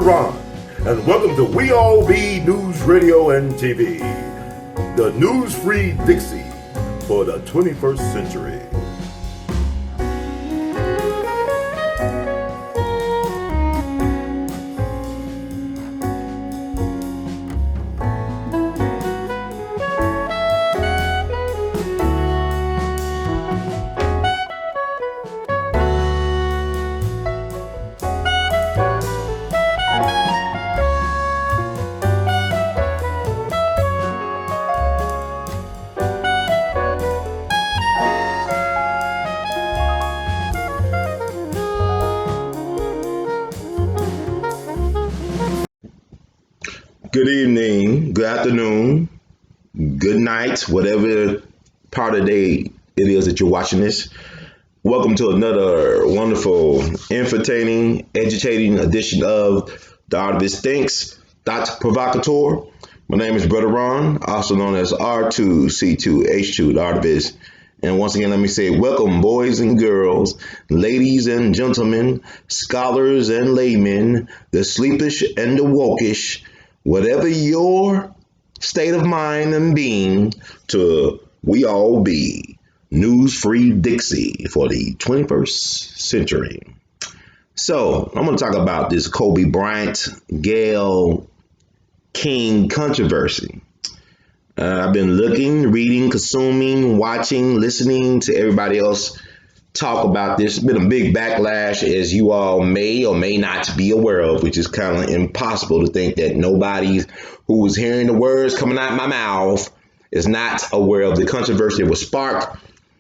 Ron, and welcome to We All Be News Radio and TV, the news-free Dixie for the 21st century. Good evening, good afternoon, good night, whatever part of the day it is that you're watching this. Welcome to another wonderful, entertaining, educating edition of The Art of His Thinks, Thought Provocateur. My name is Brother Ron, also known as R2C2H2, The Art of His. And once again, let me say welcome, boys and girls, ladies and gentlemen, scholars and laymen, the sleepish and the wokish, whatever your state of mind and being, to We All Be News-Free Dixie for the 21st century. So I'm going to talk about this Kobe Bryant, Gayle King controversy. I've been looking, reading, consuming, watching, listening to everybody else talk about this. It's been a big backlash, as you all may or may not be aware of, which is kind of impossible to think that nobody who was hearing the words coming out of my mouth is not aware of the controversy that was sparked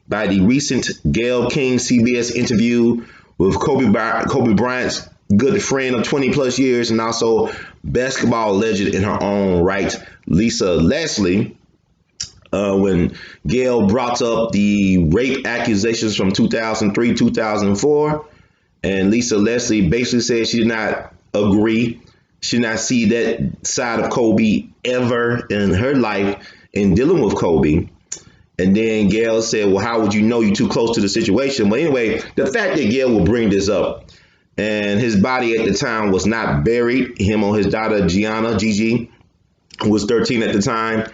by the recent Gayle King CBS interview with Kobe Bryant's good friend of 20 plus years and also basketball legend in her own right, Lisa Leslie. When Gayle brought up the rape accusations from 2003, 2004, and Lisa Leslie basically said she did not agree. She did not see that side of Kobe ever in her life in dealing with Kobe. And then Gayle said, well, how would you know? You're too close to the situation. But anyway, the fact that Gayle will bring this up, and his body at the time was not buried, him or his daughter Gigi, who was 13 at the time.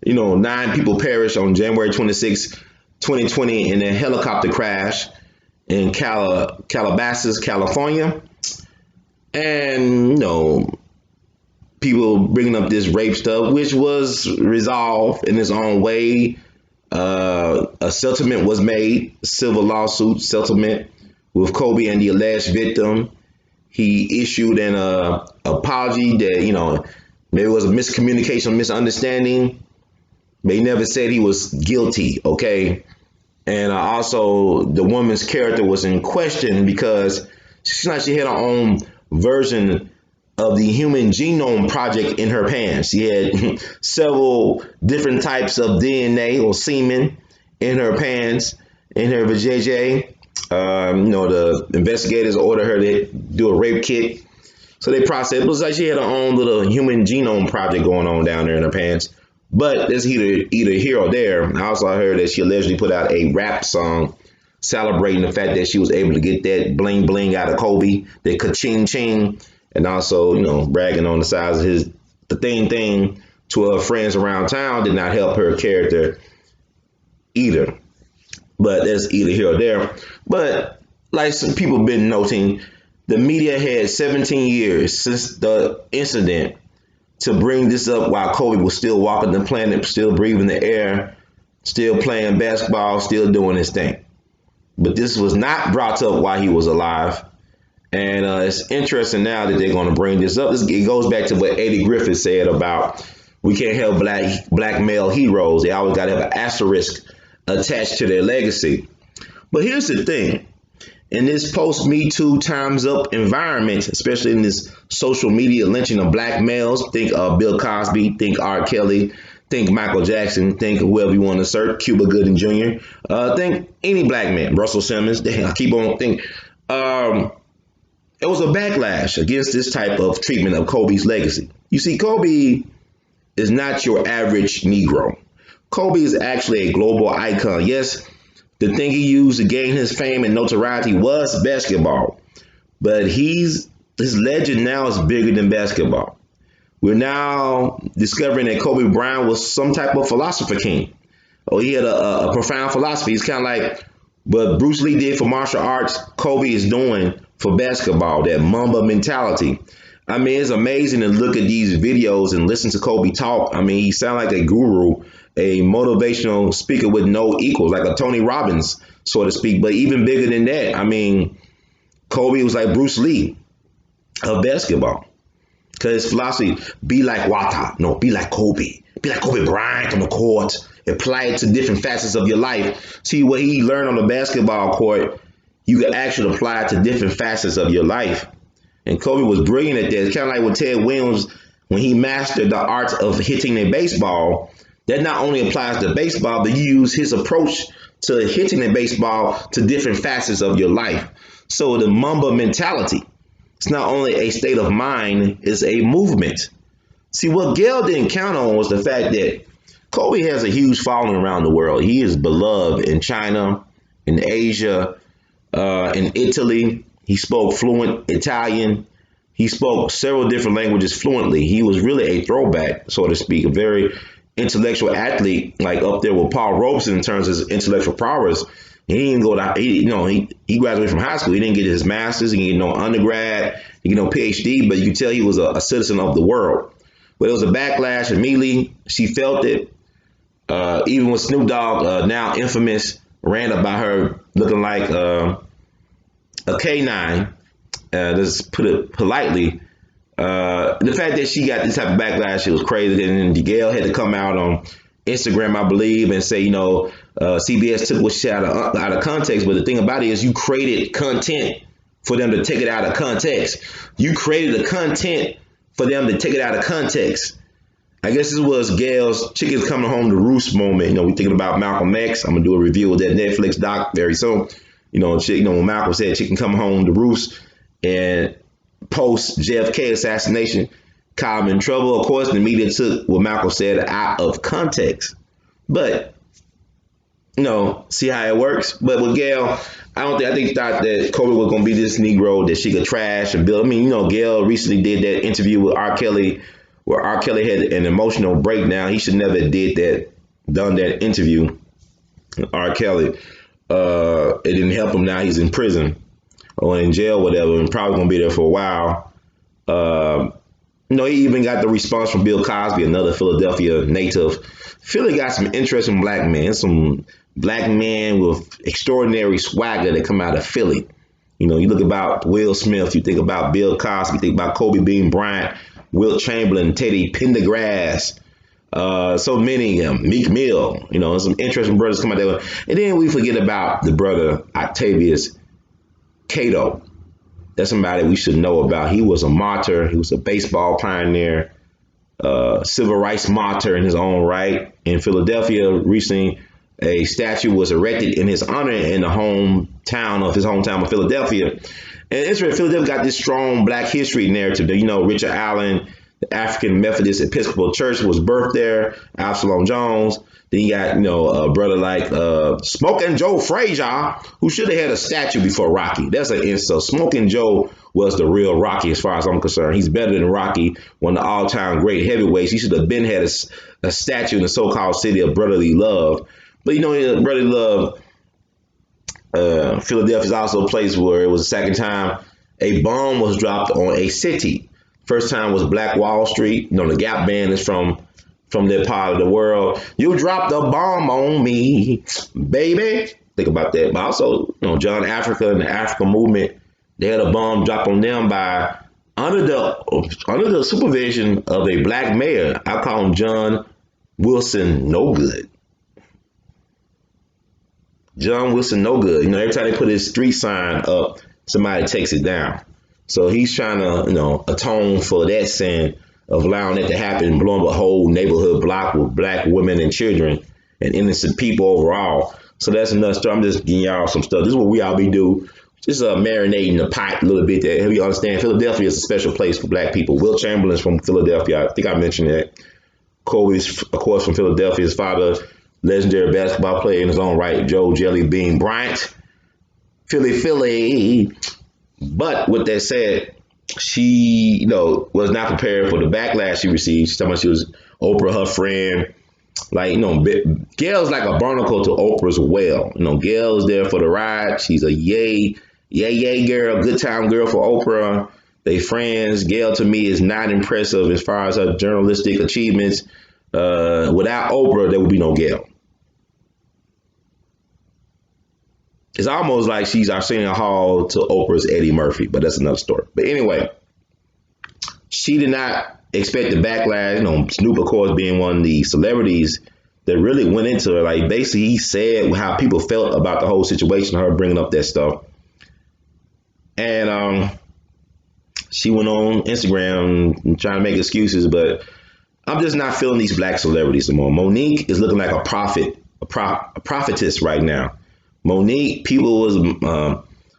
9 people perished on January 26, 2020 in a helicopter crash in Calabasas, California. And, people bringing up this rape stuff, which was resolved in its own way. A settlement was made, civil lawsuit settlement with Kobe and the alleged victim. He issued an apology that, maybe it was a miscommunication, misunderstanding. But he never said he was guilty, okay? And also, the woman's character was in question because she had her own version of the Human Genome Project in her pants. She had several different types of DNA or semen in her pants, in her vajayjay. The investigators ordered her to do a rape kit. So they processed. It was like she had her own little Human Genome Project going on down there in her pants. But it's either here or there. I also heard that she allegedly put out a rap song celebrating the fact that she was able to get that bling bling out of Kobe, that ka-ching ching, and also, bragging on the size of the thing to her friends around town did not help her character either. But that's either here or there. But like some people have been noting, the media had 17 years since the incident to bring this up while Kobe was still walking the planet, still breathing the air, still playing basketball, still doing his thing. But this was not brought up while he was alive. And it's interesting now that they're going to bring this up. It goes back to what Eddie Griffin said about we can't have black male heroes. They always got to have an asterisk attached to their legacy. But here's the thing. In this post-Me Too Time's Up environment, especially in this social media lynching of black males, think Bill Cosby, think R. Kelly, think Michael Jackson, think whoever you want to assert, Cuba Gooding Jr., think any black man, Russell Simmons, I keep on thinking. It was a backlash against this type of treatment of Kobe's legacy. You see, Kobe is not your average Negro. Kobe is actually a global icon. Yes, the thing he used to gain his fame and notoriety was basketball, but he's his legend now is bigger than basketball. We're now discovering that Kobe Bryant was some type of philosopher king. Oh, he had a profound philosophy. He's kind of like what Bruce Lee did for martial arts, Kobe is doing for basketball, that Mamba mentality. I mean, it's amazing to look at these videos and listen to Kobe talk. I mean, he sounds like a guru, a motivational speaker with no equals, like a Tony Robbins, so to speak. But even bigger than that, I mean, Kobe was like Bruce Lee of basketball. Because his philosophy, be like Wata, no, be like Kobe. Be like Kobe Bryant on the court. Apply it to different facets of your life. See, what he learned on the basketball court, you can actually apply it to different facets of your life. And Kobe was brilliant at that. It's kind of like with Ted Williams, when he mastered the art of hitting a baseball, that not only applies to baseball, but you use his approach to hitting a baseball to different facets of your life. So the Mamba mentality, it's not only a state of mind, it's a movement. See, what Gayle didn't count on was the fact that Kobe has a huge following around the world. He is beloved in China, in Asia, in Italy. He spoke fluent Italian. He spoke several different languages fluently. He was really a throwback, so to speak, a very intellectual athlete, like up there with Paul Robeson in terms of his intellectual prowess. He didn't go to, he graduated from high school. He didn't get his master's. He didn't get no undergrad. He didn't get no PhD, but you can tell he was a citizen of the world. But it was a backlash immediately. She felt it. Even with Snoop Dogg, now infamous, ran about her looking like a canine. Let's put it politely. The fact that she got this type of backlash, it was crazy. And then Gayle had to come out on Instagram, I believe, and say, CBS took what she had out of context. But the thing about it is you created content for them to take it out of context. You created the content for them to take it out of context. I guess this was Gayle's chickens coming home to roost moment. We thinking about Malcolm X. I'm going to do a review of that Netflix doc very soon. When Malcolm said chicken coming home to roost and post JFK assassination, caught him in trouble. Of course, the media took what Malcolm said out of context. But, see how it works. But with Gayle, I think thought that Kobe was going to be this Negro that she could trash and build. I mean, Gayle recently did that interview with R. Kelly, where R. Kelly had an emotional breakdown. He should never have done that interview. R. Kelly, it didn't help him. Now he's in prison or in jail, whatever, and probably going to be there for a while. He even got the response from Bill Cosby, another Philadelphia native. Philly got some interesting black men, some black men with extraordinary swagger that come out of Philly. You look about Will Smith, you think about Bill Cosby, you think about Kobe Bean Bryant, Wilt Chamberlain, Teddy Pendergrass, so many of them, Meek Mill, some interesting brothers come out there. And then we forget about the brother Octavius Cato. That's somebody we should know about. He was a martyr. He was a baseball pioneer, civil rights martyr in his own right. In Philadelphia, recently, a statue was erected in his honor in the hometown of Philadelphia. And Israel, Philadelphia got this strong black history narrative. Richard Allen, the African Methodist Episcopal Church, was birthed there. Absalom Jones. Then you got, a brother like Smoking Joe Frazier, who should have had a statue before Rocky. That's an insult. Smoking Joe was the real Rocky as far as I'm concerned. He's better than Rocky, one of the all-time great heavyweights. He should have been had a statue in the so-called city of brotherly love. But, brotherly love, Philadelphia is also a place where it was the second time a bomb was dropped on a city. First time was Black Wall Street. The Gap Band is from that part of the world. You dropped a bomb on me, baby. Think about that. But also, John Africa and the African movement, they had a bomb dropped on them by under the supervision of a black mayor. I call him John Wilson No Good. John Wilson No Good. Every time they put his street sign up, somebody takes it down. So he's trying to, atone for that sin of allowing it to happen, blowing up a whole neighborhood block with black women and children and innocent people overall. So that's another story. I'm just giving y'all some stuff. This is what we all be do. Just marinating the pot a little bit to help you understand. Philadelphia is a special place for black people. Wilt Chamberlain's from Philadelphia. I think I mentioned that. Kobe's, of course, from Philadelphia. His father, legendary basketball player in his own right, Joe Jelly Bean Bryant. Philly. But with that said, she, was not prepared for the backlash she received. She's talking about she was Oprah, her friend. Like, Gayle's like a barnacle to Oprah's well. Gayle's there for the ride. She's a yay girl, good time girl for Oprah. They friends. Gayle to me is not impressive as far as her journalistic achievements. Without Oprah, there would be no Gayle. It's almost like she's Arsenio Hall to Oprah's Eddie Murphy, but that's another story. But anyway, she did not expect the backlash. Snoop, of course, being one of the celebrities that really went into her. Like, basically, he said how people felt about the whole situation, her bringing up that stuff. And she went on Instagram and trying to make excuses, but I'm just not feeling these black celebrities anymore. Monique is looking like a prophetess right now. Monique, people was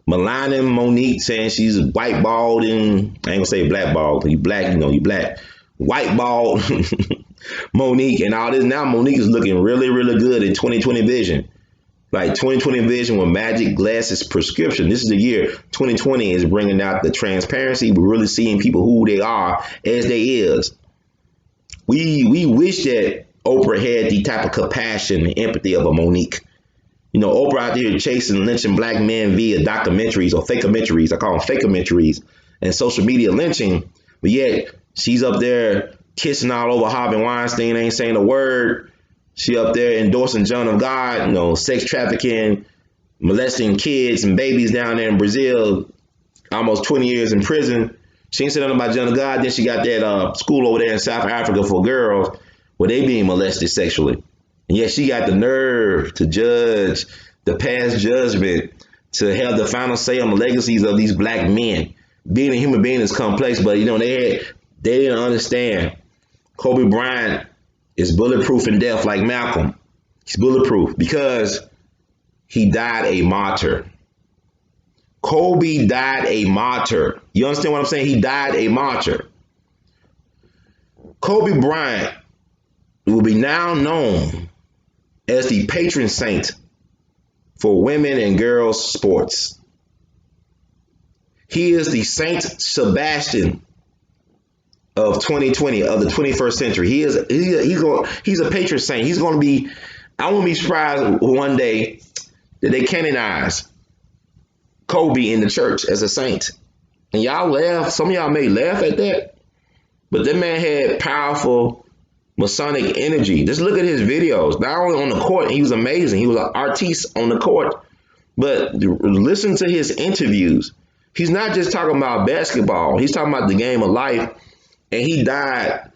maligning Monique, saying she's white bald and I ain't gonna say black bald. You black, you black. White bald Monique and all this. Now Monique is looking really, really good in 2020 vision. Like 2020 vision with magic glasses prescription. This is the year 2020 is bringing out the transparency. We're really seeing people who they are as they is. We wish that Oprah had the type of compassion and empathy of a Monique. Oprah out there chasing, lynching black men via documentaries or fakeumentaries. I call them fakeumentaries and social media lynching. But yet she's up there kissing all over Harvey Weinstein, ain't saying a word. She up there endorsing John of God, sex trafficking, molesting kids and babies down there in Brazil, almost 20 years in prison. She ain't said nothing about John of God. Then she got that school over there in South Africa for girls where they being molested sexually. And yet she got the nerve to judge, the pass judgment, to have the final say on the legacies of these black men. Being a human being is complex, but they didn't understand. Kobe Bryant is bulletproof in death like Malcolm. He's bulletproof because he died a martyr. Kobe died a martyr. You understand what I'm saying? He died a martyr. Kobe Bryant will be now known as the patron saint for women and girls sports. He is the Saint Sebastian of 2020, of the 21st century. He's a patron saint. He's going to be, I won't be surprised one day that they canonize Kobe in the church as a saint. And y'all laugh, some of y'all may laugh at that, but that man had powerful Masonic energy. Just look at his videos. Not only on the court, he was amazing. He was an artiste on the court. But listen to his interviews. He's not just talking about basketball. He's talking about the game of life. And he died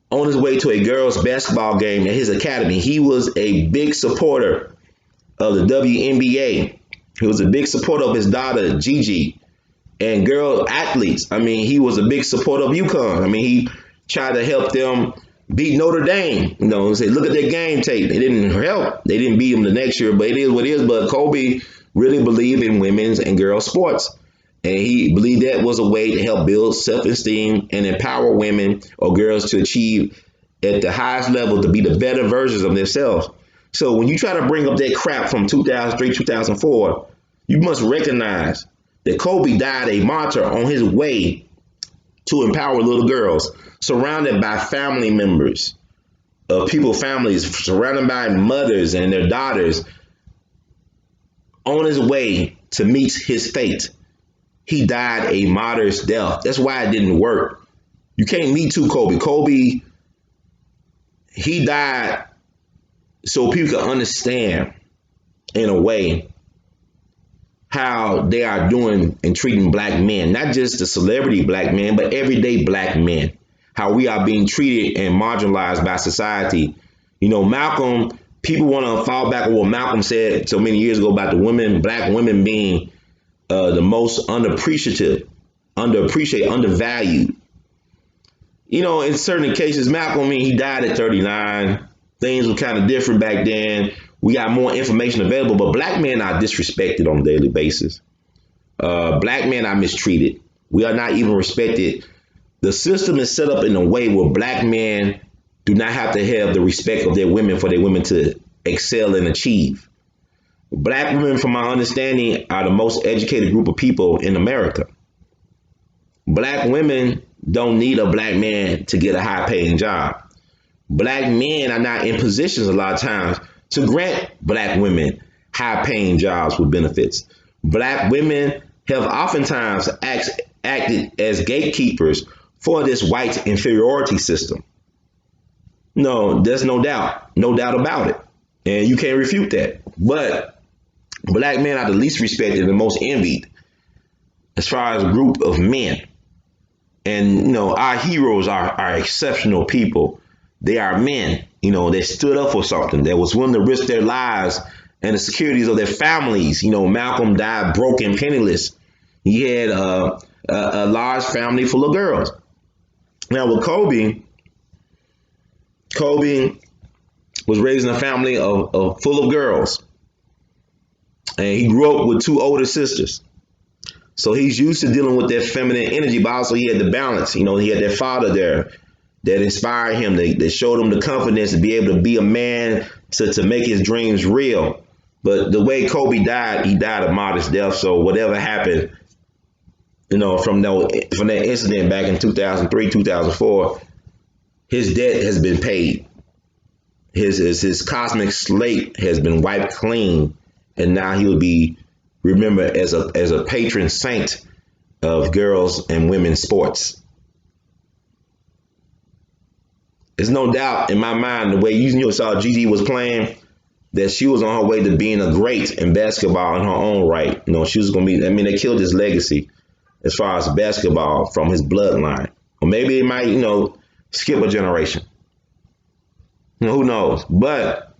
on his way to a girls' basketball game at his academy. He was a big supporter of the WNBA. He was a big supporter of his daughter, Gigi, and girl athletes. He was a big supporter of UConn. He tried to help them beat Notre Dame. Say, look at their game tape. They didn't help. They didn't beat them the next year, but it is what it is. But Kobe really believed in women's and girls sports. And he believed that was a way to help build self-esteem and empower women or girls to achieve at the highest level, to be the better versions of themselves. So when you try to bring up that crap from 2003, 2004, you must recognize that Kobe died a martyr on his way to empower little girls, surrounded by family members, families, surrounded by mothers and their daughters, on his way to meet his fate. He died a martyr's death. That's why it didn't work. You can't Me Too Kobe. Kobe, he died so people can understand in a way how they are doing and treating black men, not just the celebrity black men, but everyday black men, how we are being treated and marginalized by society. Malcolm, people want to fall back on what Malcolm said so many years ago about the black women being the most underappreciated, undervalued. In certain cases, Malcolm, he died at 39. Things were kind of different back then. We got more information available, but black men are disrespected on a daily basis. Black men are mistreated. We are not even respected. The system is set up in a way where black men do not have to have the respect of their women for their women to excel and achieve. Black women, from my understanding, are the most educated group of people in America. Black women don't need a black man to get a high paying job. Black men are not in positions a lot of times to grant black women high paying jobs with benefits. Black women have oftentimes acted as gatekeepers for this white inferiority system. No, there's no doubt about it. And you can't refute that. But black men are the least respected and the most envied as far as a group of men. And, our heroes are exceptional people. They are men, they stood up for something. They was willing to risk their lives and the securities of their families. Malcolm died broke and penniless. He had a large family full of girls. Now with Kobe was raised in a family of full of girls. And he grew up with two older sisters. So he's used to dealing with that feminine energy, but also he had the balance. He had that father there that inspired him, that showed him the confidence to be able to be a man, to make his dreams real. But the way Kobe died, he died a modest death. So whatever happened, from that incident back in 2003, 2004, his debt has been paid. His cosmic slate has been wiped clean, and now he will be remembered as a patron saint of girls and women's sports. There's no doubt in my mind the way you saw Gigi was playing, that she was on her way to being a great in basketball in her own right. She was going to be, they killed his legacy as far as basketball from his bloodline. Or maybe it might, skip a generation. Who knows? But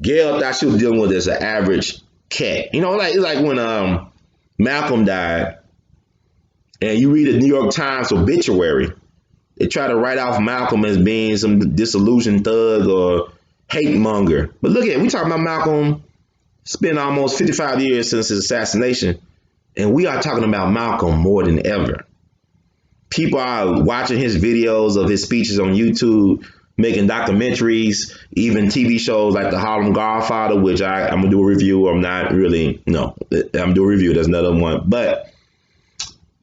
Gayle thought she was dealing with as an average cat. Like when Malcolm died and you read the New York Times obituary, they try to write off Malcolm as being some disillusioned thug or hate monger. But look at, we talking about Malcolm. It's been almost 55 years since his assassination, and we are talking about Malcolm more than ever. People are watching his videos of his speeches on YouTube, making documentaries, even TV shows like the Harlem Godfather, which I'm going to do a review. I'm not really, I'm doing a review. There's another one. But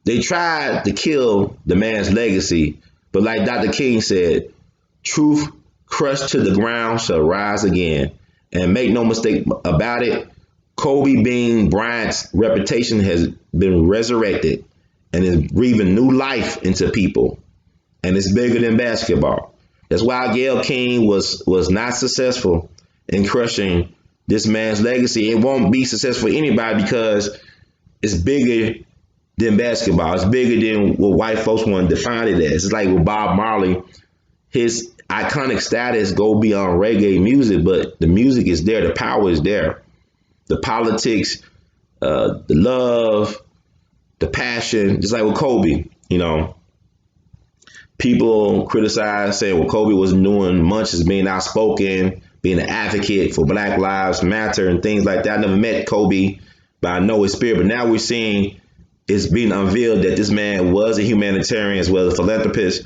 they tried to kill the man's legacy. But like Dr. King said, truth crushed to the ground shall rise again. And make no mistake about it, Kobe Bean Bryant's reputation has been resurrected and is breathing new life into people. And it's bigger than basketball. That's why Gayle King was not successful in crushing this man's legacy. It won't be successful for anybody because it's bigger than basketball. It's bigger than what white folks want to define it as. It's like with Bob Marley, his iconic status go beyond reggae music, but the music is there, the power is there. The politics, the love, the passion, just like with Kobe, People criticize, saying, well, Kobe wasn't doing much as being outspoken, being an advocate for Black Lives Matter and things like that. I never met Kobe, but I know his spirit. But now we're seeing it's being unveiled that this man was a humanitarian as well as a philanthropist.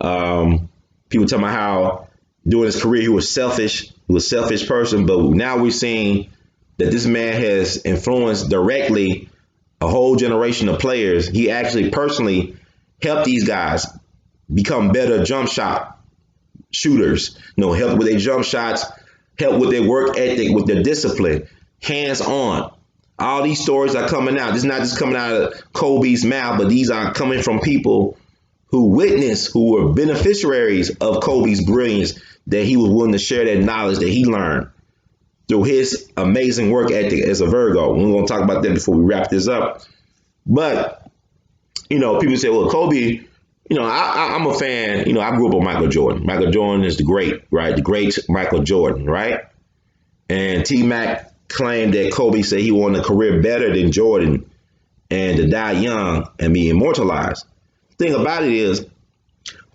People talking about how during his career he was selfish. He was a selfish person. But now we're seeing that this man has influenced directly a whole generation of players. He actually personally helped these guys become better jump shot shooters, help with their jump shots, help with their work ethic, with their discipline, hands on. All these stories are coming out. This is not just coming out of Kobe's mouth, but these are coming from people who witnessed, who were beneficiaries of Kobe's brilliance, that he was willing to share that knowledge that he learned through his amazing work ethic as a Virgo. We're going to talk about that before we wrap this up. But, people say, well, Kobe, I'm a fan. I grew up with Michael Jordan. Michael Jordan is the great, right? The great Michael Jordan, right? And T-Mac claimed that Kobe said he wanted a career better than Jordan and to die young and be immortalized. The thing about it is,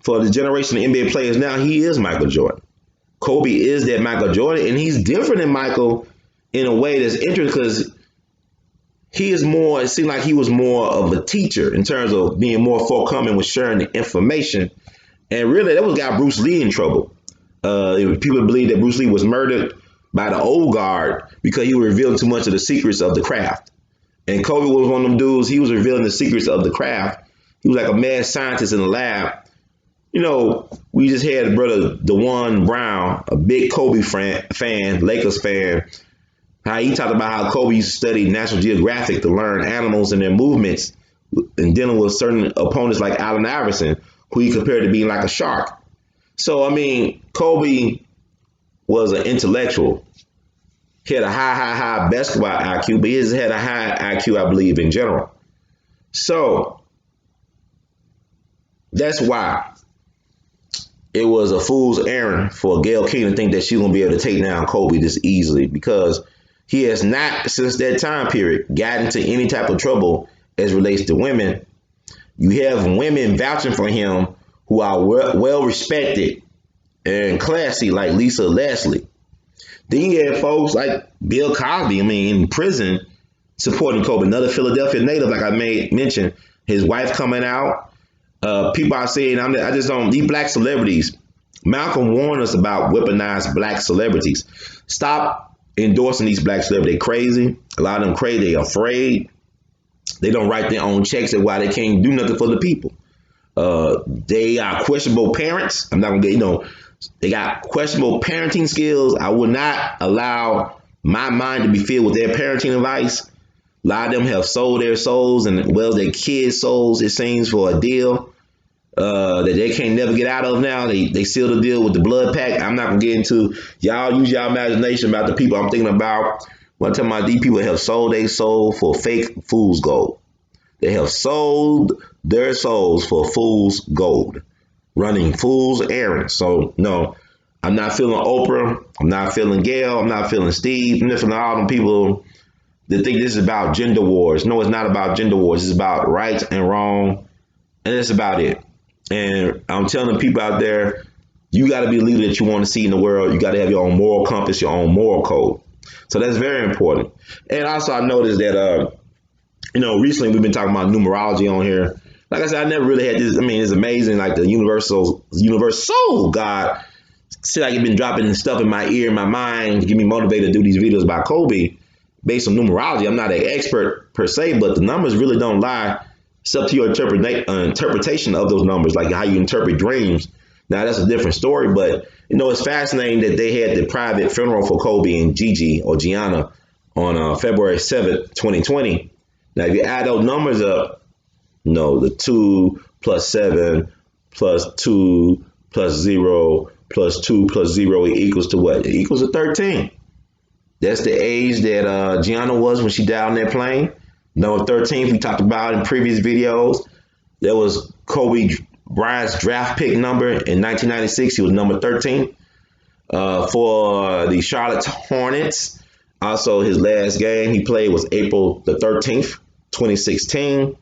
for the generation of NBA players now, he is Michael Jordan. Kobe is that Michael Jordan, and he's different than Michael in a way that's interesting because he is more, it seemed like he was more of a teacher in terms of being more forthcoming with sharing the information. And really, that was got Bruce Lee in trouble. People believe that Bruce Lee was murdered by the old guard because he was revealing too much of the secrets of the craft. And Kobe was one of them dudes, he was revealing the secrets of the craft. He was like a mad scientist in the lab. You know, we just had brother DeJuan Brown, a big Kobe fan, Lakers fan. How he talked about how Kobe used to study National Geographic to learn animals and their movements and dealing with certain opponents like Allen Iverson, who he compared to being like a shark. So, I mean, Kobe was an intellectual. He had a high basketball IQ, but he just had a high IQ, I believe, in general. So, that's why it was a fool's errand for Gayle King to think that she's going to be able to take down Kobe this easily, because he has not, since that time period, gotten into any type of trouble as relates to women. You have women vouching for him who are well respected and classy, like Lisa Leslie. Then you have folks like Bill Cosby, in prison, supporting Kobe. Another Philadelphia native, like I mentioned, his wife coming out. People are saying, I just don't, these black celebrities, Malcolm warned us about weaponized black celebrities. Stop endorsing these black celebrities. They're crazy. A lot of them crazy. They're afraid. They don't write their own checks, and why they can't do nothing for the people. They are questionable parents. I'm not going to get, they got questionable parenting skills. I would not allow my mind to be filled with their parenting advice. A lot of them have sold their souls and their kids' souls, it seems, for a deal that they can't never get out of now. They seal the deal with the blood pact. I'm not going to get into, y'all use your imagination about the people I'm thinking about. When I'm talking about these people have sold their soul for fake fool's gold. They have sold their souls for fool's gold, running fool's errands. So, no, I'm not feeling Oprah. I'm not feeling Gayle. I'm not feeling Steve. I'm not feeling all them people that think this is about gender wars. No, it's not about gender wars. It's about right and wrong, and that's about it. And I'm telling the people out there, you got to be the leader that you want to see in the world. You got to have your own moral compass, your own moral code. So that's very important. And also, I noticed that, recently we've been talking about numerology on here. Like I said, I never really had this. It's amazing. Like the universal God, see, like you've been dropping stuff in my ear, in my mind, to get me motivated to do these videos about Kobe based on numerology. I'm not an expert per se, but the numbers really don't lie. It's up to your interpretation of those numbers, like how you interpret dreams. Now, that's a different story, but, it's fascinating that they had the private funeral for Kobe and Gigi, or Gianna, on February 7th, 2020. Now, if you add those numbers up, the 2 plus 7 plus 2 plus 0 plus 2 plus 0 equals to what? It equals to 13. That's the age that Gianna was when she died on that plane. Number 13, we talked about in previous videos. That was Kobe Bryant's draft pick number in 1996. He was number 13 for the Charlotte Hornets. Also, his last game he played was April the 13th, 2016.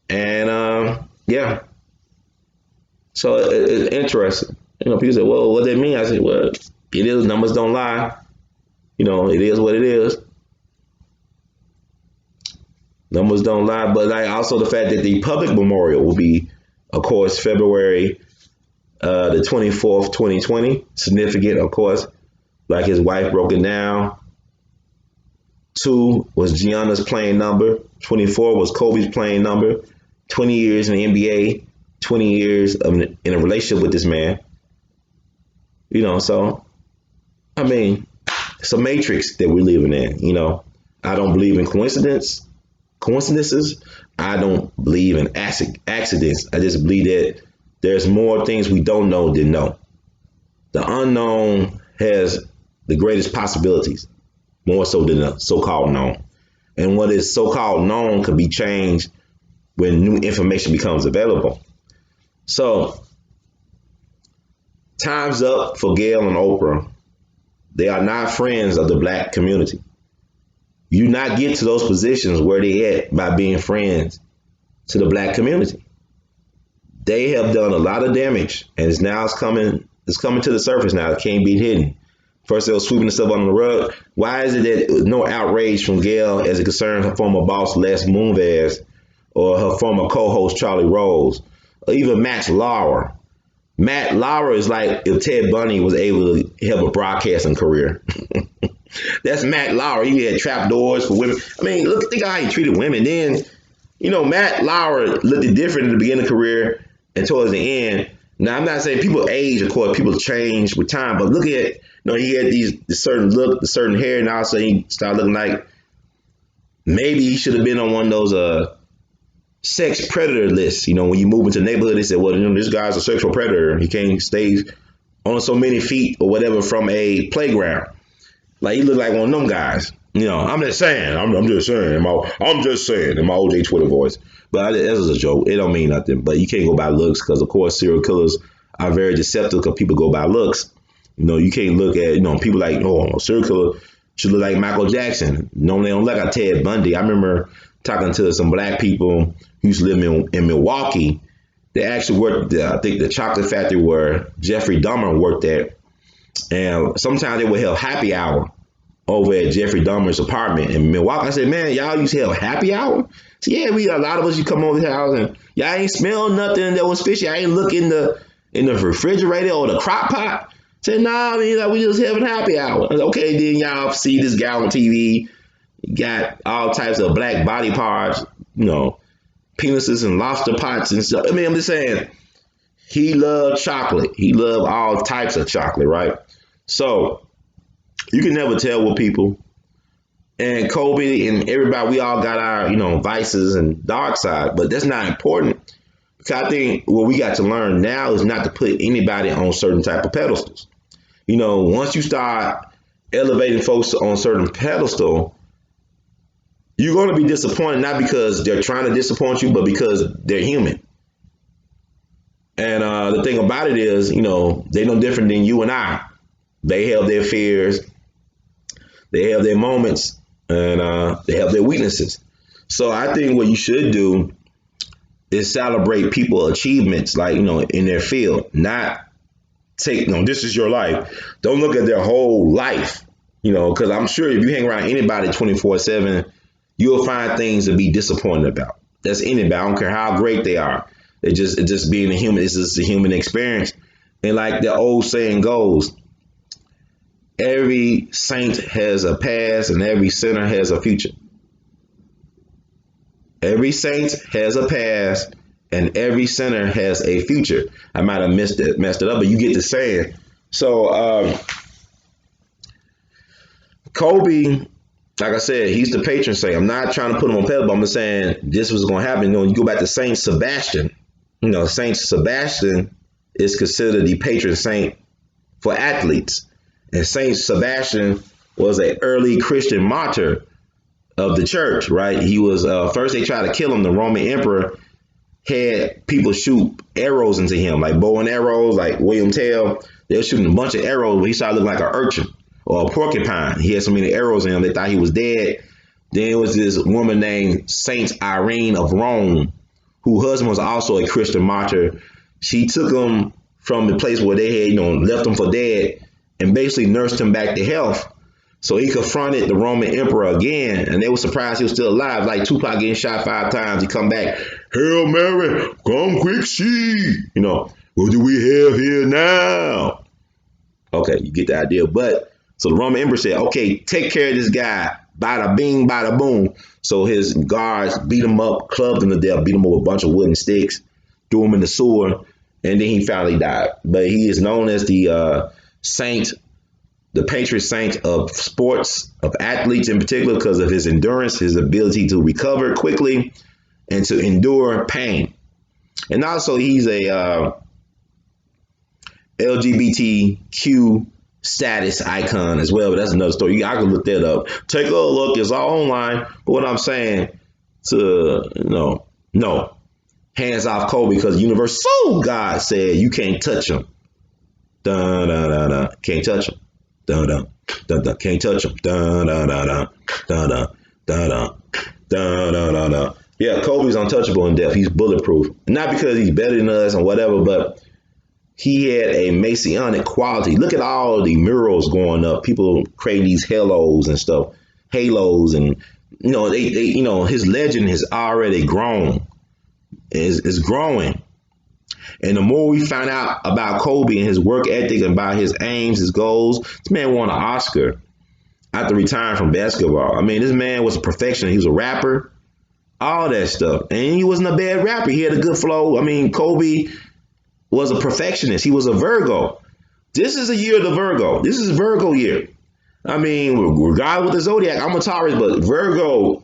And yeah, so it's interesting. People say, well, what does that mean? I say, well, it is. Numbers don't lie. It is what it is. Numbers don't lie. But also the fact that the public memorial will be, of course, February the 24th, 2020. Significant, of course. Like his wife broke it down. 2 was Gianna's playing number. 24 was Kobe's playing number. 20 years in the NBA. 20 years in a relationship with this man. So, it's a matrix that we're living in. I don't believe in coincidences. I don't believe in accidents. I just believe that there's more things we don't know than know. The unknown has the greatest possibilities, more so than the so-called known. And what is so-called known could be changed when new information becomes available. So, time's up for Gayle and Oprah. They are not friends of the black community. You not get to those positions where they at by being friends to the black community. They have done a lot of damage, and it's coming to the surface now. It can't be hidden. First, they were sweeping the stuff under the rug. Why is it that no outrage from Gayle as it concerns her former boss Les Moonves, or her former co-host Charlie Rose, or even Matt Lauer? Matt Lauer is like if Ted Bundy was able to have a broadcasting career. That's Matt Lauer. He had trap doors for women. Think how he treated women. Then, Matt Lauer looked different in the beginning of the career and towards the end. Now, I'm not saying people age, of course, people change with time, but look at, he had this certain look, the certain hair, and all of a sudden he started looking like maybe he should have been on one of those sex predator lists. When you move into the neighborhood, they said, well, this guy's a sexual predator. He can't stay on so many feet or whatever from a playground. Like, he looked like one of them guys. I'm just saying. I'm just saying. I'm just saying in my OJ Twitter voice. But that's just a joke. It don't mean nothing. But you can't go by looks because, of course, serial killers are very deceptive because people go by looks. You can't look at, people like, a serial killer should look like Michael Jackson. No, they don't look like Ted Bundy. I remember talking to some black people who used to live in Milwaukee. They actually worked, I think, the chocolate factory where Jeffrey Dahmer worked at. And sometimes they would have happy hour over at Jeffrey Dahmer's apartment in Milwaukee. I said, man, y'all used to have happy hour? So, yeah, a lot of us, you come over the house and y'all ain't smell nothing that was fishy. I ain't look in the refrigerator or the crock pot. I said, nah, we just having happy hour. I said, okay, then y'all see this guy on TV, got all types of black body parts, penises and lobster pots and stuff. I'm just saying, he loved chocolate. He loved all types of chocolate, right? So, you can never tell with people. And Kobe and everybody, we all got our, vices and dark side, but that's not important. Because I think what we got to learn now is not to put anybody on certain type of pedestals. Once you start elevating folks on certain pedestal, you're going to be disappointed, not because they're trying to disappoint you, but because they're human. And the thing about it is, they're no different than you and I. They have their fears. They have their moments, and they have their weaknesses. So I think what you should do is celebrate people's achievements, like, in their field, not take, this is your life. Don't look at their whole life, because I'm sure if you hang around anybody 24/7, you'll find things to be disappointed about. That's anybody. I don't care how great they are. It's just being a human. It's just a human experience. And like the old saying goes, every saint has a past and every sinner has a future. Every saint has a past and every sinner has a future. I might have messed it up, but you get the saying. So Kobe, like I said, he's the patron saint. I'm not trying to put him on pedestal, but I'm just saying this was going to happen. You go back to Saint Sebastian. Saint Sebastian is considered the patron saint for athletes. And Saint Sebastian was an early Christian martyr of the church, right? He was, first they tried to kill him. The Roman emperor had people shoot arrows into him, like bow and arrows, like William Tell. They were shooting a bunch of arrows, but he started looking like an urchin or a porcupine. He had so many arrows in him, they thought he was dead. Then there was this woman named Saint Irene of Rome, whose husband was also a Christian martyr. She took him from the place where they had, left him for dead and basically nursed him back to health. So he confronted the Roman emperor again, and they were surprised he was still alive. Like Tupac getting shot 5 times, he come back, Hail Mary, come quick, she. What do we have here now? Okay, you get the idea. But so the Roman emperor said, okay, take care of this guy. Bada bing, bada boom. So his guards beat him up, clubbed him to death, beat him with a bunch of wooden sticks, threw him in the sewer, and then he finally died. But he is known as the saint, the patron saint of sports, of athletes in particular, because of his endurance, his ability to recover quickly and to endure pain. And also he's a LGBTQ status icon as well, but that's another story. I can look that up. Take a look, it's all online. But what I'm saying no, hands off Kobe, because universal God said you can't touch him. Dun dun dun dun. Can't touch him. Dun dun dun dun. Can't touch him. Dun dun dun dun dun dun dun dun dun dun dun dun. Yeah, Kobe's untouchable in death. He's bulletproof. Not because he's better than us and whatever, but he had a messianic quality. Look at all the murals going up. People creating these halos and stuff, and they his legend has already grown. Is growing. And the more we find out about Kobe and his work ethic and about his aims, his goals, this man won an Oscar after retiring from basketball. I mean, this man was a perfectionist. He was a rapper. all that stuff. And he wasn't a bad rapper. He had a good flow. I mean, Kobe was a perfectionist. He was a Virgo. This is a year of the Virgo. This is Virgo year. I mean, regardless with the zodiac, I'm a Taurus, but Virgo.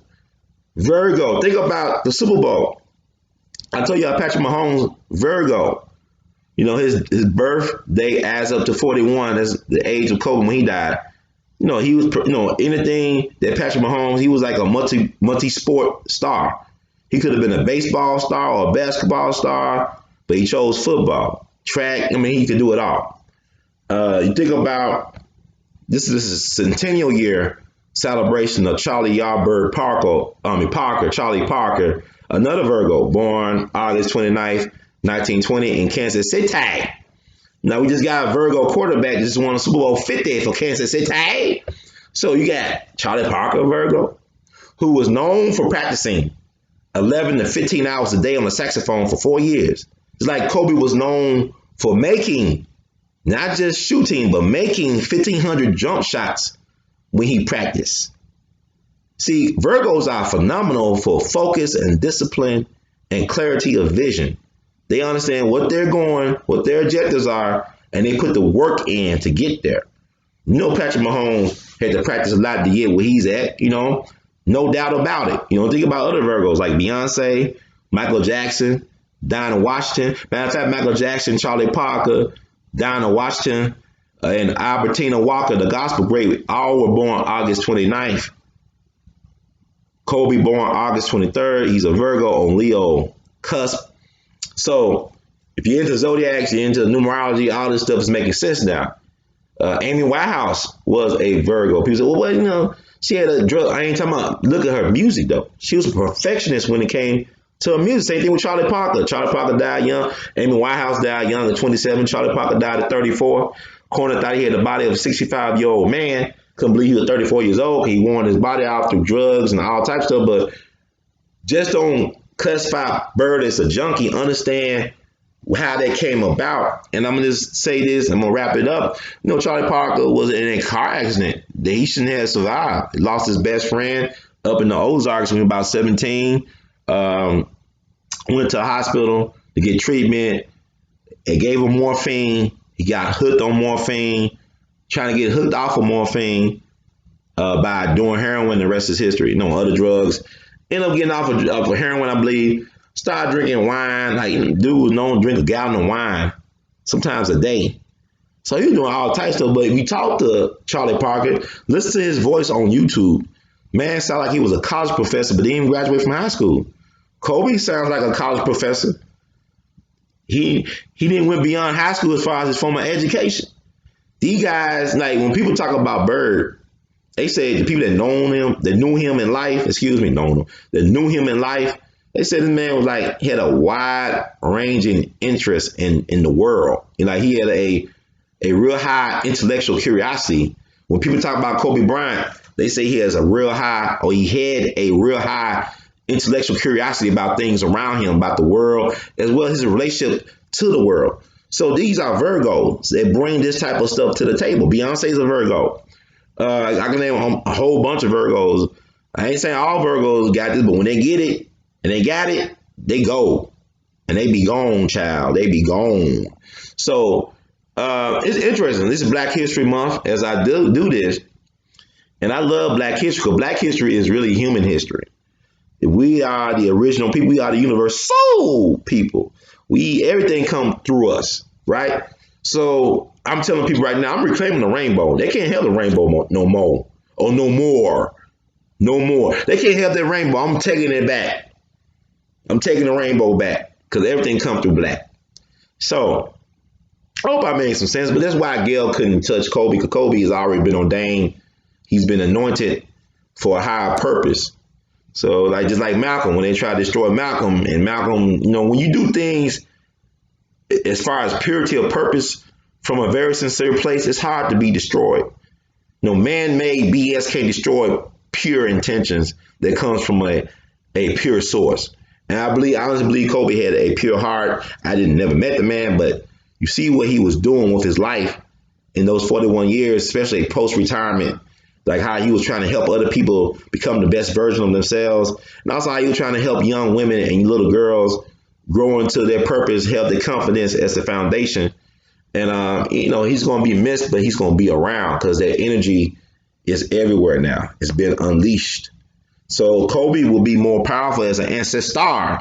Think about the Super Bowl. I told y'all Patrick Mahomes, Virgo. You know, his birthday adds up to 41. That's the age of Kobe when he died. You know, he was, anything that Patrick Mahomes, he was like a multi-sport star. He could have been a baseball star or a basketball star, but he chose football, track. I mean, he could do it all. You think about this is a centennial year celebration of Charlie Charlie Parker, another Virgo, born August 29th, 1920 in Kansas City. Now we just got a Virgo quarterback that just won a Super Bowl 50 for Kansas City. So you got Charlie Parker, Virgo, who was known for practicing 11 to 15 hours a day on the saxophone for 4 years. It's like Kobe was known for making, not just shooting, but making 1,500 jump shots when he practiced. See, Virgos are phenomenal for focus and discipline and clarity of vision. They understand what they're going, what their objectives are, and they put the work in to get there. You know, Patrick Mahomes had to practice a lot to get where he's at, no doubt about it. Think about other Virgos like Beyonce, Michael Jackson, Dinah Washington. Matter of fact, Michael Jackson, Charlie Parker, Dinah Washington, and Albertina Walker, the gospel great, all were born August 29th. Kobe born August 23rd. He's a Virgo on Leo cusp. So if you're into zodiacs, you're into numerology, all this stuff is making sense now. Amy Winehouse was a Virgo. People say, well, she had a drug. I ain't talking about, look at her music, though. She was a perfectionist when it came to her music. Same thing with Charlie Parker. Charlie Parker died young. Amy Winehouse died young at 27. Charlie Parker died at 34. Corner thought he had the body of a 65-year-old man. Couldn't believe he was 34 years old. He worn his body out through drugs and all types of stuff. But just don't classify Bird as a junkie. Understand how that came about. And I'm going to just say this. I'm going to wrap it up. Charlie Parker was in a car accident that he shouldn't have survived. He lost his best friend up in the Ozarks when he was about 17. Went to a hospital to get treatment. It gave him morphine. He got hooked on morphine. Trying to get hooked off of morphine by doing heroin. The rest is history. Other drugs. Ended up getting off of heroin, I believe. Started drinking wine. Like, dude was known to drink a gallon of wine sometimes a day. So he was doing all types of stuff. But if you talk to Charlie Parker, listen to his voice on YouTube. Man sounded like he was a college professor, but he didn't graduate from high school. Kobe sounds like a college professor. He didn't went beyond high school as far as his formal education. These guys, like when people talk about Bird, they say the people that knew him in life, that knew him in life, they said this man was like, he had a wide ranging interest in the world. He had a real high intellectual curiosity. When people talk about Kobe Bryant, they say he had a real high intellectual curiosity about things around him, about the world, as well as his relationship to the world. So these are Virgos that bring this type of stuff to the table. Beyonce's a Virgo. I can name a whole bunch of Virgos. I ain't saying all Virgos got this, but when they get it and they got it, they go. And they be gone, child. They be gone. So it's interesting. This is Black History Month as I do this. And I love Black history because Black history is really human history. We are the original people. We are the universal people. Everything come through us, right? So I'm telling people right now, I'm reclaiming the rainbow. They can't have the rainbow no more. Or no more. No more. They can't have that rainbow. I'm taking it back. I'm taking the rainbow back because everything come through black. So I hope I made some sense, but that's why Gayle couldn't touch Kobe, because Kobe has already been ordained. He's been anointed for a higher purpose. So just like Malcolm, when they tried to destroy Malcolm, and Malcolm, when you do things as far as purity of purpose from a very sincere place, it's hard to be destroyed. Man-made BS can't destroy pure intentions that comes from a pure source. And I honestly believe Kobe had a pure heart. I never met the man, but you see what he was doing with his life in those 41 years, especially post-retirement. like how he was trying to help other people become the best version of themselves, and also how he was trying to help young women and little girls grow into their purpose, have their confidence as the foundation. And he's going to be missed, but he's going to be around because that energy is everywhere now. It's been unleashed. So Kobe will be more powerful as an ancestor,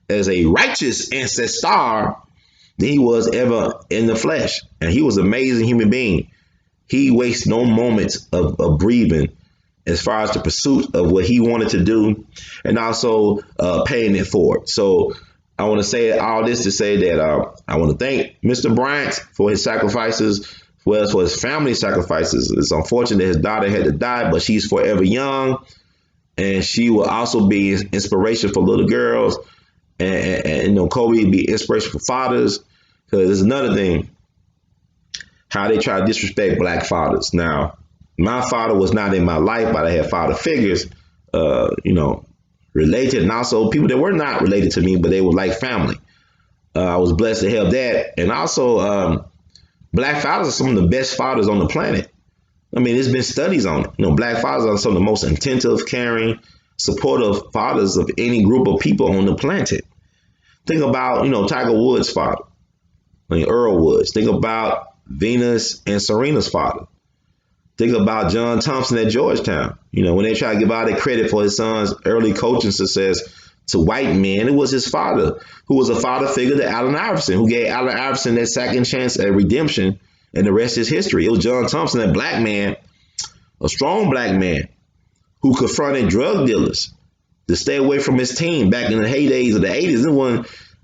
as a righteous ancestor, than he was ever in the flesh. And he was an amazing human being. He wastes no moments of breathing as far as the pursuit of what he wanted to do, and also paying it forward. So I want to say all this to say that I want to thank Mr. Bryant for his sacrifices, as well as for his family sacrifices. It's unfortunate that his daughter had to die, but she's forever young, and she will also be inspiration for little girls. And Kobe be inspiration for fathers, because there's another thing, how they try to disrespect black fathers. Now, my father was not in my life, but I had father figures, related, and also people that were not related to me, but they were like family. I was blessed to have that. And also, black fathers are some of the best fathers on the planet. I mean, there's been studies on it. Black fathers are some of the most attentive, caring, supportive fathers of any group of people on the planet. Think about, Tiger Woods' father, Earl Woods. Think about Venus and Serena's father. Think about John Thompson at Georgetown. When they try to give all the credit for his son's early coaching success to white men, it was his father, who was a father figure to Allen Iverson, who gave Allen Iverson that second chance at redemption, and the rest is history. It was John Thompson, that black man, a strong black man, who confronted drug dealers to stay away from his team back in the heydays of the 80s.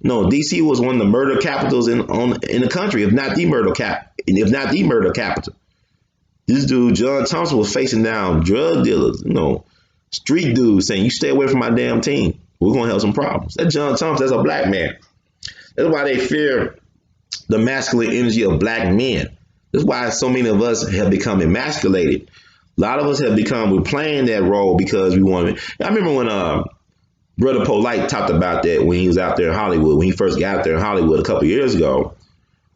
DC was one of the murder capitals in the country, if not the murder capital. This dude, John Thompson, was facing down drug dealers, street dudes saying, "You stay away from my damn team. We're going to have some problems." That's John Thompson. That's a black man. That's why they fear the masculine energy of black men. That's why so many of us have become emasculated. A lot of us we're playing that role because we want to. I remember when Brother Polite talked about that when he was out there in Hollywood, when he first got out there in Hollywood a couple of years ago.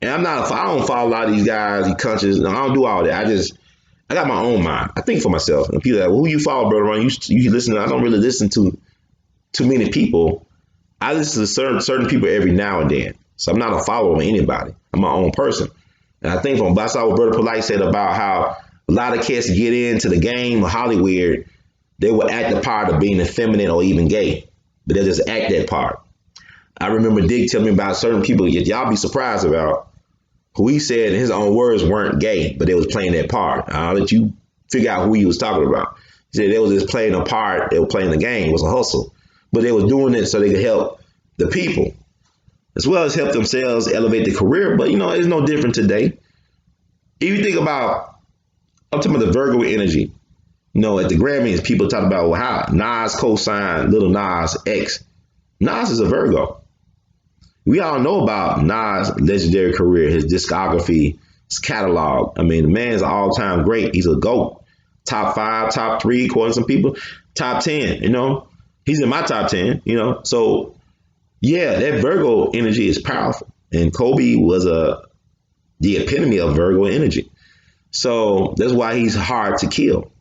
And I don't follow a lot of these guys, these countries. No, I don't do all that. I got my own mind. I think for myself. And people are like, well, who you follow, brother? You listen. I don't really listen to too many people. I listen to certain people every now and then. So I'm not a follower of anybody. I'm my own person. And I think I saw what Brother Polite said about how a lot of cats get into the game of Hollywood, they will act the part of being effeminate or even gay. But they'll just act that part. I remember Dick telling me about certain people y'all be surprised about, who he said in his own words weren't gay, but they was playing that part. I'll let you figure out who he was talking about. He said they was just playing a part, they were playing the game, it was a hustle. But they was doing it so they could help the people, as well as help themselves elevate their career. But it's no different today. If you think about, I'm talking about the Virgo energy. At the Grammys, people talk about how Nas co-signed Little Nas X. Nas is a Virgo. We all know about Nas' legendary career, his discography, his catalog. I mean, the man's an all-time great. He's a GOAT. Top 5, top 3, according to some people. Top 10, He's in my top 10, So, yeah, that Virgo energy is powerful. And Kobe was the epitome of Virgo energy. So that's why he's hard to kill,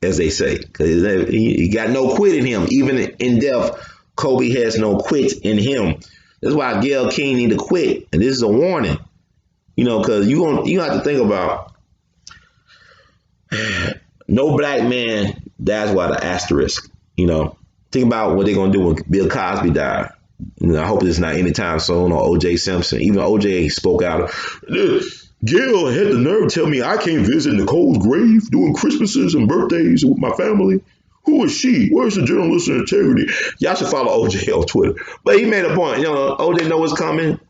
as they say. Because he got no quit in him. Even in death, Kobe has no quit in him. That's why Gayle King need to quit. And this is a warning, because you have to think about no black man dies without an asterisk. Think about what they're going to do when Bill Cosby died. I hope it's not anytime soon, or O.J. Simpson. Even O.J. spoke out. Gayle had the nerve to tell me I can't visit Nicole's grave doing Christmases and birthdays with my family. Who is she? Where's the journalistic integrity? Y'all should follow OJ on Twitter. But he made a point. OJ know what's coming.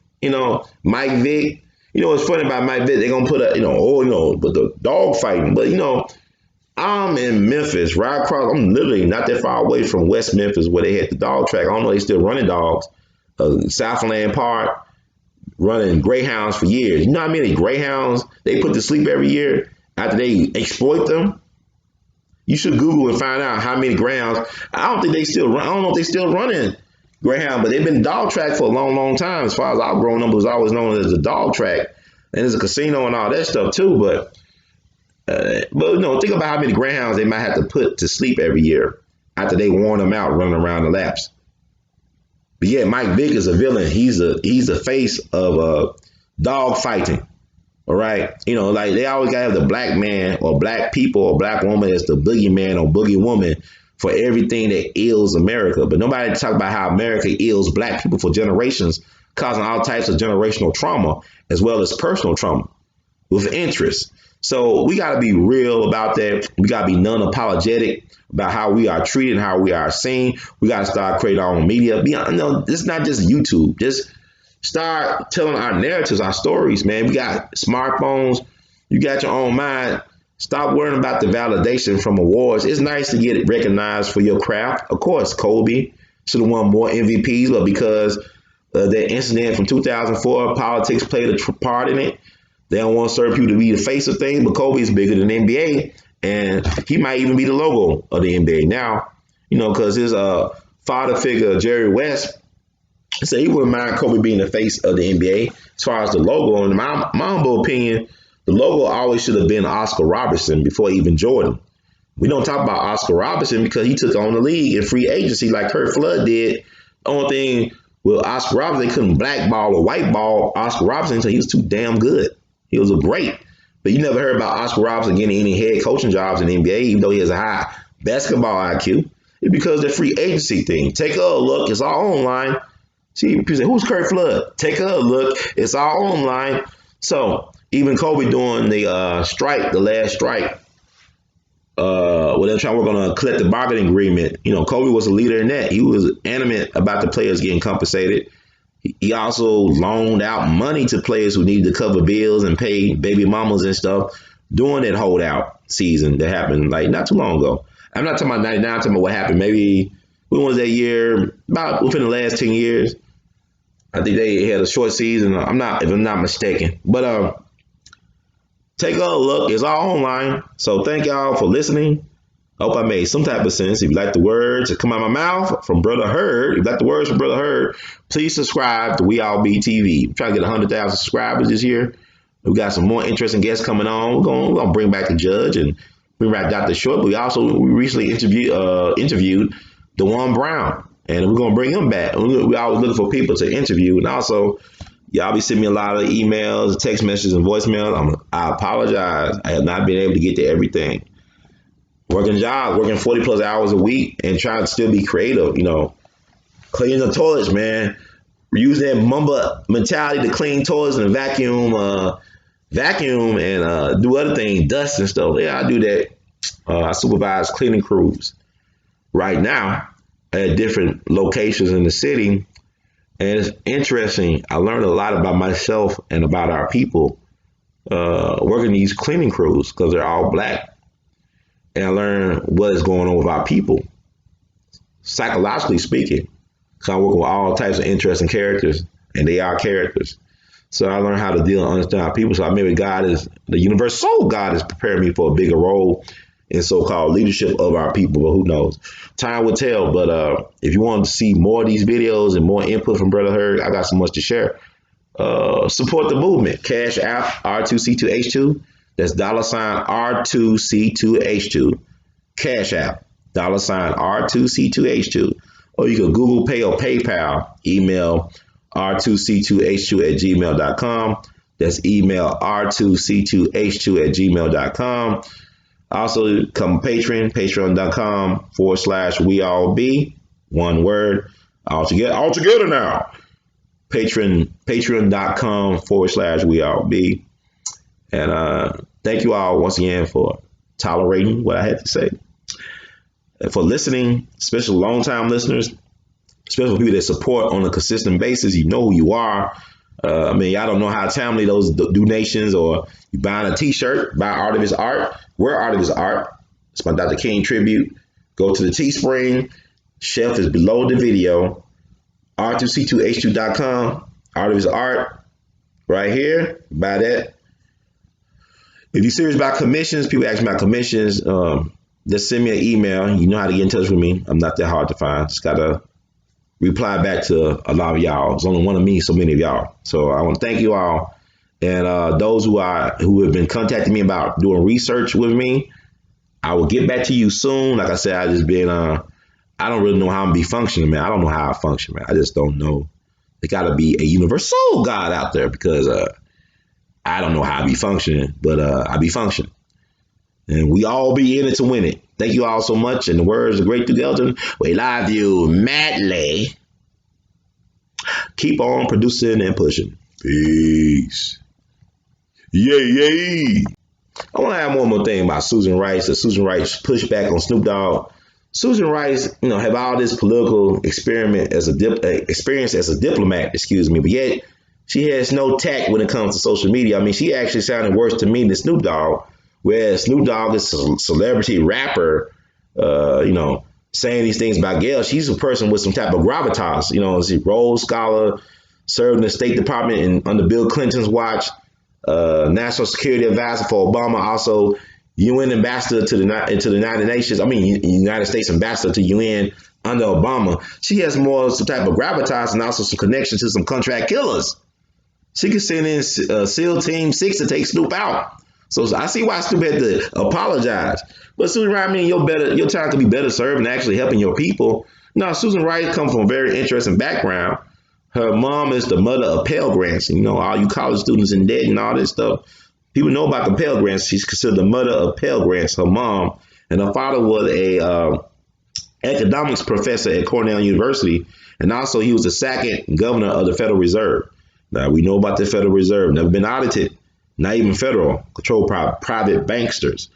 Mike Vick. What's funny about Mike Vick? They're going to put but the dog fighting. But, I'm in Memphis, right across. I'm literally not that far away from West Memphis where they had the dog track. I don't know, they still running dogs. Southland Park, running greyhounds for years. You know how many greyhounds they put to sleep every year after they exploit them? You should Google and find out how many greyhounds. I don't think they still run. I don't know if they still running greyhound, but they've been dog track for a long, long time. As far as I've grown up, it was always known as a dog track, and there's a casino and all that stuff too. But But think about how many greyhounds they might have to put to sleep every year after they worn them out running around the laps. But yeah, Mike Vick is a villain. He's the face of dog fighting. All right, like they always gotta have the black man or black people or black woman as the boogeyman or boogie woman for everything that ills America. But nobody talk about how America ills black people for generations, causing all types of generational trauma as well as personal trauma with interest. So we got to be real about that. We got to be non-apologetic about how we are treated and how we are seen. We got to start creating our own media. It's not just YouTube. Just start telling our narratives, our stories, man. We got smartphones. You got your own mind. Stop worrying about the validation from awards. It's nice to get recognized for your craft. Of course, Kobe should have won more MVPs, but because that incident from 2004, politics played a part in it. They don't want certain people to be the face of things, but Kobe is bigger than the NBA, and he might even be the logo of the NBA now, because his father figure, Jerry West, said he wouldn't mind Kobe being the face of the NBA as far as the logo. In my humble opinion, the logo always should have been Oscar Robertson before even Jordan. We don't talk about Oscar Robertson because he took on the league in free agency like Kurt Flood did. The only thing with Oscar Robertson, they couldn't blackball or whiteball Oscar Robertson until he was too damn good. He was a great, but you never heard about Oscar Robertson getting any head coaching jobs in the NBA, even though he has a high basketball IQ. It's because of the free agency thing. Take a look. It's all online. See, people say, who's Kurt Flood? Take a look. It's all online. So even Kobe during the strike, the last strike, when they're trying to work on a collective bargaining agreement, Kobe was a leader in that. He was adamant about the players getting compensated. He also loaned out money to players who needed to cover bills and pay baby mamas and stuff during that holdout season that happened like not too long ago. I'm not talking about 99, I'm talking about what happened maybe when was that year, about within the last 10 years. I think they had a short season. If I'm not mistaken. But take a look. It's all online. So thank y'all for listening. I hope I made some type of sense. If you like the words that come out of my mouth from Brother Herd, if you like the words from Brother Herd, please subscribe to We All Be TV. We're trying to get 100,000 subscribers this year. We got some more interesting guests coming on. We're gonna bring back the judge and bring back Dr. Short. But we recently interviewed DeJuan Brown, and we're gonna bring him back. We're always looking for people to interview, and also y'all be sending me a lot of emails, text messages, and voicemails. I apologize. I have not been able to get to everything. Working 40 plus hours a week and trying to still be creative, cleaning the toilets, man. Use that Mamba mentality to clean toilets and vacuum and do other things, dust and stuff. Yeah, I do that. I supervise cleaning crews right now at different locations in the city. And it's interesting. I learned a lot about myself and about our people working these cleaning crews because they're all black. And I learned what is going on with our people, psychologically speaking. So I work with all types of interesting characters, and they are characters. So I learned how to deal and understand our people. So maybe the universal soul God has prepared me for a bigger role in so-called leadership of our people. But who knows? Time will tell. But if you want to see more of these videos and more input from Brother Herd, I got so much to share. Support the movement. Cash App R2C2H2. That's $R2C2H2. Cash App $R2C2H2. Or you can Google Pay or PayPal. Email R2C2H2 @gmail.com. That's email R2C2H2 @gmail.com. Also, come patreon.com/WeAllBe. One word. All together now. Patreon.com/WeAllBe. And thank you all once again for tolerating what I had to say. And for listening, especially long-time listeners, especially people that support on a consistent basis. You know who you are. Y'all don't know how timely those donations, or you buying a t-shirt, buy Art of His Art, wear Art of His Art. It's my Dr. King tribute. Go to the Teespring. Shelf is below the video. R2C2H2.com. Art of His Art. Right here. Buy that. If you're serious about commissions, people ask me about commissions, just send me an email. You know how to get in touch with me. I'm not that hard to find. Just got to reply back to a lot of y'all. There's only one of me, so many of y'all. So I want to thank you all. And those who have been contacting me about doing research with me, I will get back to you soon. Like I said, I just been I don't really know how I'm be functioning, man. I don't know how I function, man. I just don't know. There got to be a universal God out there because I don't know how I be functioning, but I be functioning. And we all be in it to win it. Thank you all so much. And the words of Great Duke Elton, we love you madly. Keep on producing and pushing. Peace. Yay, yay. I want to add one more thing about Susan Rice. Susan Rice pushback on Snoop Dogg. Susan Rice, have all this political experience as a diplomat, but yet she has no tact when it comes to social media. I mean, she actually sounded worse to me than Snoop Dogg, whereas Snoop Dogg is a celebrity rapper, saying these things about Gayle. She's a person with some type of gravitas, she's a Rhodes Scholar, served in the State Department and under Bill Clinton's watch, National Security Advisor for Obama, also UN ambassador to the United Nations. I mean, United States ambassador to UN under Obama. She has some type of gravitas and also some connection to some contract killers. She could send in SEAL Team 6 to take Snoop out. So I see why Snoop had to apologize. But Susan Rice, your time could be better served in actually helping your people. Now, Susan Rice comes from a very interesting background. Her mom is the mother of Pell Grants. All you college students in debt and all this stuff. People know about the Pell Grants. She's considered the mother of Pell Grants, her mom. And her father was a economics professor at Cornell University. And also he was the second governor of the Federal Reserve. Now, we know about the Federal Reserve. Never been audited. Not even federal. Controlled by private banksters.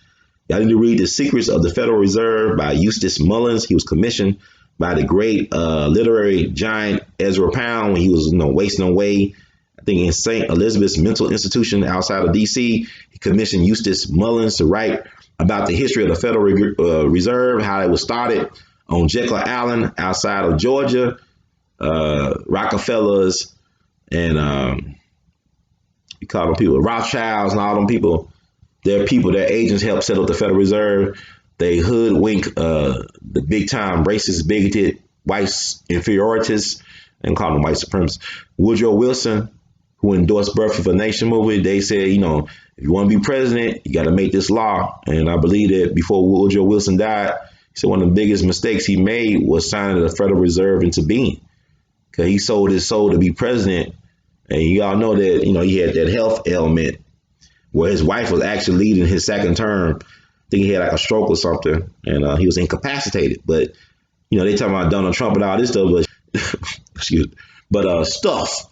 Y'all need to read The Secrets of the Federal Reserve by Eustace Mullins. He was commissioned by the great literary giant Ezra Pound when he was wasting away. I think in St. Elizabeth's Mental Institution outside of D.C., he commissioned Eustace Mullins to write about the history of the Federal Reserve, how it was started on Jekyll Island outside of Georgia, Rockefellers, and you call them people, Rothschilds and all them people. Their agents helped set up the Federal Reserve. They hoodwink the big time racist, bigoted, white inferiorities, and call them white supremacists. Woodrow Wilson, who endorsed Birth of a Nation movie, they said, if you want to be president, you got to make this law. And I believe that before Woodrow Wilson died, he said one of the biggest mistakes he made was signing the Federal Reserve into being. Because he sold his soul to be president. And you all know that, he had that health ailment where his wife was actually leading his second term. I think he had like a stroke or something, and he was incapacitated. But, they talking about Donald Trump and all this stuff, but stuff,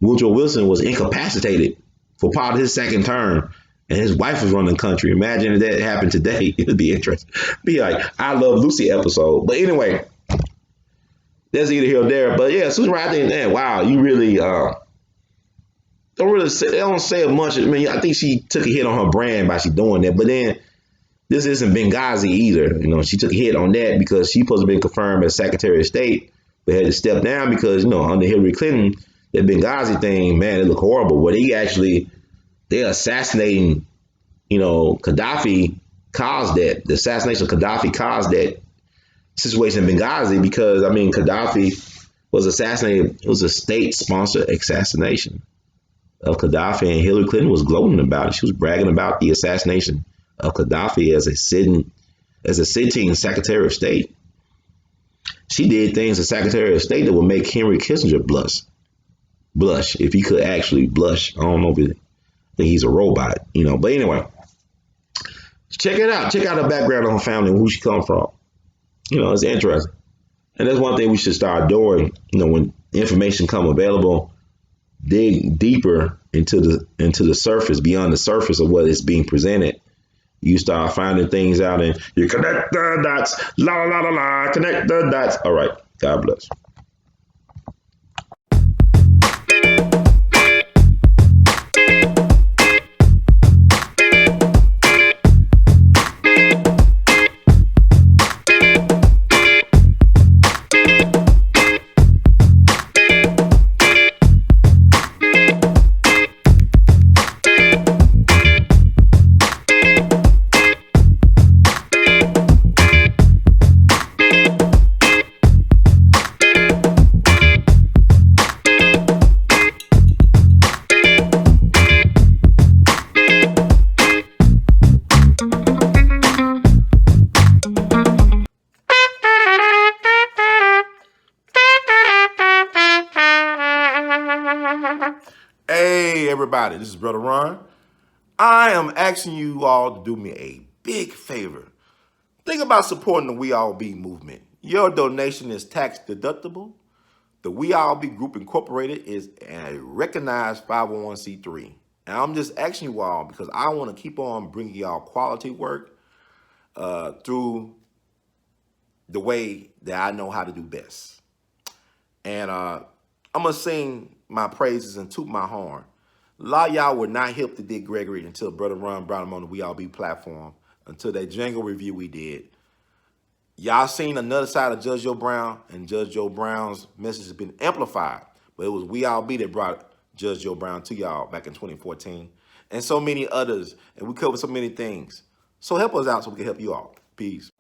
Woodrow Wilson was incapacitated for part of his second term, and his wife was running the country. Imagine if that happened today. It'd be interesting. Be like I Love Lucy episode. But anyway, that's either here or there. But yeah, Susan Rice, I think, wow, you really don't say much. I mean, I think she took a hit on her brand by she doing that. But then this isn't Benghazi either. She took a hit on that because she supposed to be confirmed as Secretary of State, but had to step down because, under Hillary Clinton, that Benghazi thing, man, it looked horrible. Where they're assassinating, Gaddafi caused that. The assassination of Gaddafi caused that situation in Benghazi because, Gaddafi was assassinated. It was a state-sponsored assassination of Gaddafi, and Hillary Clinton was gloating about it. She was bragging about the assassination of Gaddafi as a sitting Secretary of State. She did things as Secretary of State that would make Henry Kissinger blush if he could actually blush. I don't know I think he's a robot, But anyway, check it out. Check out her background on her family and who she come from. It's interesting. And that's one thing we should start doing. When information come available, dig deeper into the surface, beyond the surface of what is being presented. You start finding things out and you connect the dots. La la la la. Connect the dots. All right. God bless. everybody, this is Brother Ron. I am asking you all to do me a big favor. Think about supporting the We All Be movement. Your donation is tax deductible. The We All Be Group Incorporated is a recognized 501c3. And I'm just asking you all because I want to keep on bringing y'all quality work through the way that I know how to do best. And I'm going to sing my praises and toot my horn. A lot of y'all were not hip to Dick Gregory until Brother Ron brought him on the We All Be platform, until that jingle review we did. Y'all seen another side of Judge Joe Brown, and Judge Joe Brown's message has been amplified. But it was We All Be that brought Judge Joe Brown to y'all back in 2014. And so many others. And we covered so many things. So help us out so we can help you all. Peace.